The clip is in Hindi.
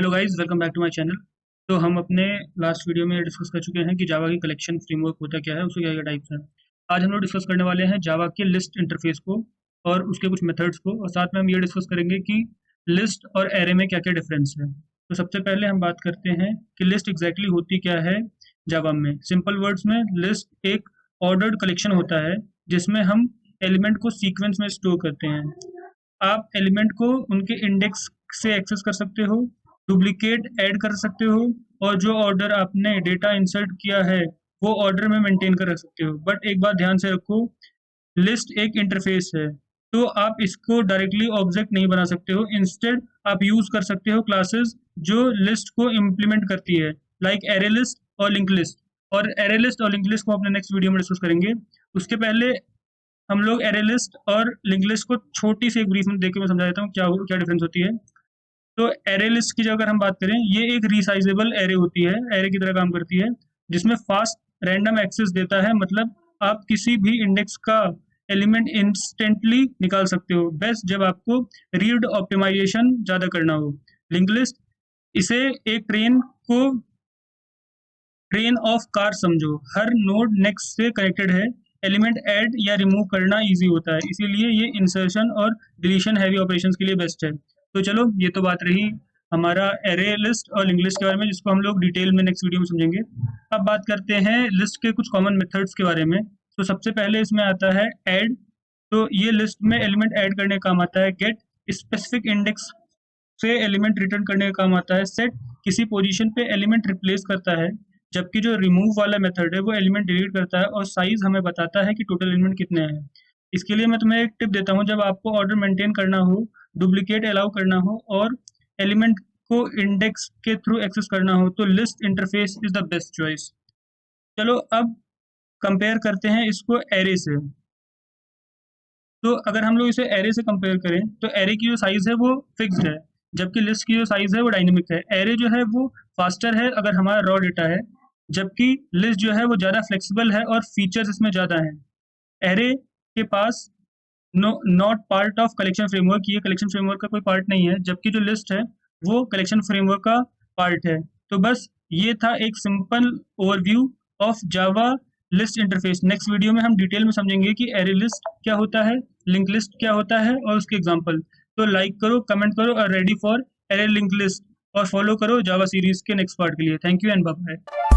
Hello guys, welcome back to my channel. तो हम अपने लास्ट वीडियो में डिस्कस कर चुके हैं कि जावा की कलेक्शन फ्रेमवर्क होता क्या है, उसके क्या क्या टाइप्स हैं। आज हम लोग डिस्कस करने वाले हैं जावा के लिस्ट इंटरफेस को और उसके कुछ मेथड्स को, और साथ में हम ये डिस्कस करेंगे कि लिस्ट और एरे में क्या क्या डिफरेंस है। तो सबसे पहले हम बात करते हैं कि लिस्ट एग्जैक्टली होती क्या है जावा में। सिंपल वर्ड्स में लिस्ट एक ऑर्डर्ड कलेक्शन होता है जिसमें हम एलिमेंट को सीक्वेंस में स्टोर करते हैं। आप एलिमेंट को उनके इंडेक्स से एक्सेस कर सकते हो, डुप्लीकेट ऐड कर सकते हो, और जो ऑर्डर आपने डेटा इंसर्ट किया है वो ऑर्डर में मेंटेन कर रख सकते हो। बट एक बात ध्यान से रखो, लिस्ट एक इंटरफेस है, तो आप इसको डायरेक्टली ऑब्जेक्ट नहीं बना सकते हो। इंस्टेड आप यूज कर सकते हो क्लासेस जो लिस्ट को इम्प्लीमेंट करती है, लाइक एरे लिस्ट और लिंक लिस्ट। और एरे लिस्ट और लिंक लिस्ट को अपने नेक्स्ट वीडियो में डिस्कस करेंगे। उसके पहले हम लोग एरे लिस्ट और लिंक लिस्ट को छोटी सी एक ब्रीफ में देख के मैं समझा देता हूँ क्या क्या डिफरेंस होती है। तो एरे लिस्ट की जब अगर हम बात करें, ये एक रिसाइजेबल एरे होती है, एरे की तरह काम करती है, जिसमें फास्ट रैंडम एक्सेस देता है। मतलब आप किसी भी इंडेक्स का एलिमेंट इंस्टेंटली निकाल सकते हो, बेस्ट जब आपको रीड ऑप्टिमाइजेशन ज़्यादा करना हो। लिंक लिस्ट, इसे एक ट्रेन ऑफ कार समझो, हर नोड नेक्स्ट से कनेक्टेड है, एलिमेंट ऐड या रिमूव करना इजी होता है, इसीलिए ये इंसर्शन और डिलीशन हैवी ऑपरेशंस के लिए बेस्ट है। तो चलो, ये तो बात रही हमारा एरे लिस्ट और लिंक लिस्ट के बारे में, जिसको हम लोग डिटेल में नेक्स्ट वीडियो में समझेंगे। अब बात करते हैं लिस्ट के कुछ कॉमन मेथड्स के बारे में। तो सबसे पहले इसमें आता है ऐड। तो ये लिस्ट में एलिमेंट ऐड करने का काम आता है। गेट, स्पेसिफिक इंडेक्स से एलिमेंट रिटर्न करने का काम आता है। सेट, किसी पोजीशन पे एलिमेंट रिप्लेस करता है, जबकि जो रिमूव वाला मेथड है वो एलिमेंट डिलीट करता है। और साइज हमें बताता है कि टोटल एलिमेंट कितने हैं। इसके लिए मैं तुम्हें एक टिप देता हूँ, जब आपको ऑर्डर मेंटेन करना हो, डुप्लीकेट अलाउ करना हो और एलिमेंट को इंडेक्स के थ्रू एक्सेस करना हो, तो list interface is the best choice. चलो अब कंपेयर करते हैं इसको एरे से। तो अगर हम लोग इसे एरे से कंपेयर करें, तो एरे की जो साइज है वो फिक्स्ड है, जबकि लिस्ट की जो साइज है वो डायनेमिक है। एरे जो है वो फास्टर है अगर हमारा रॉ डेटा है, जबकि लिस्ट जो है वो ज़्यादा फ्लेक्सिबल है और फीचर्स इसमें ज़्यादा हैं। एरे के पास not part of collection framework, ये कलेक्शन फ्रेमवर्क का कोई पार्ट नहीं है, जबकि जो लिस्ट है वो कलेक्शन फ्रेमवर्क का पार्ट है। तो बस ये था एक simple overview of Java list interface. Next video में हम डिटेल में समझेंगे कि एरे लिस्ट क्या होता है, लिंक लिस्ट क्या होता है और उसके एग्जांपल। तो लाइक करो, कमेंट करो और ready for array link list, और फॉलो करो जावा सीरीज के नेक्स्ट पार्ट के लिए। Thank you and bye bye.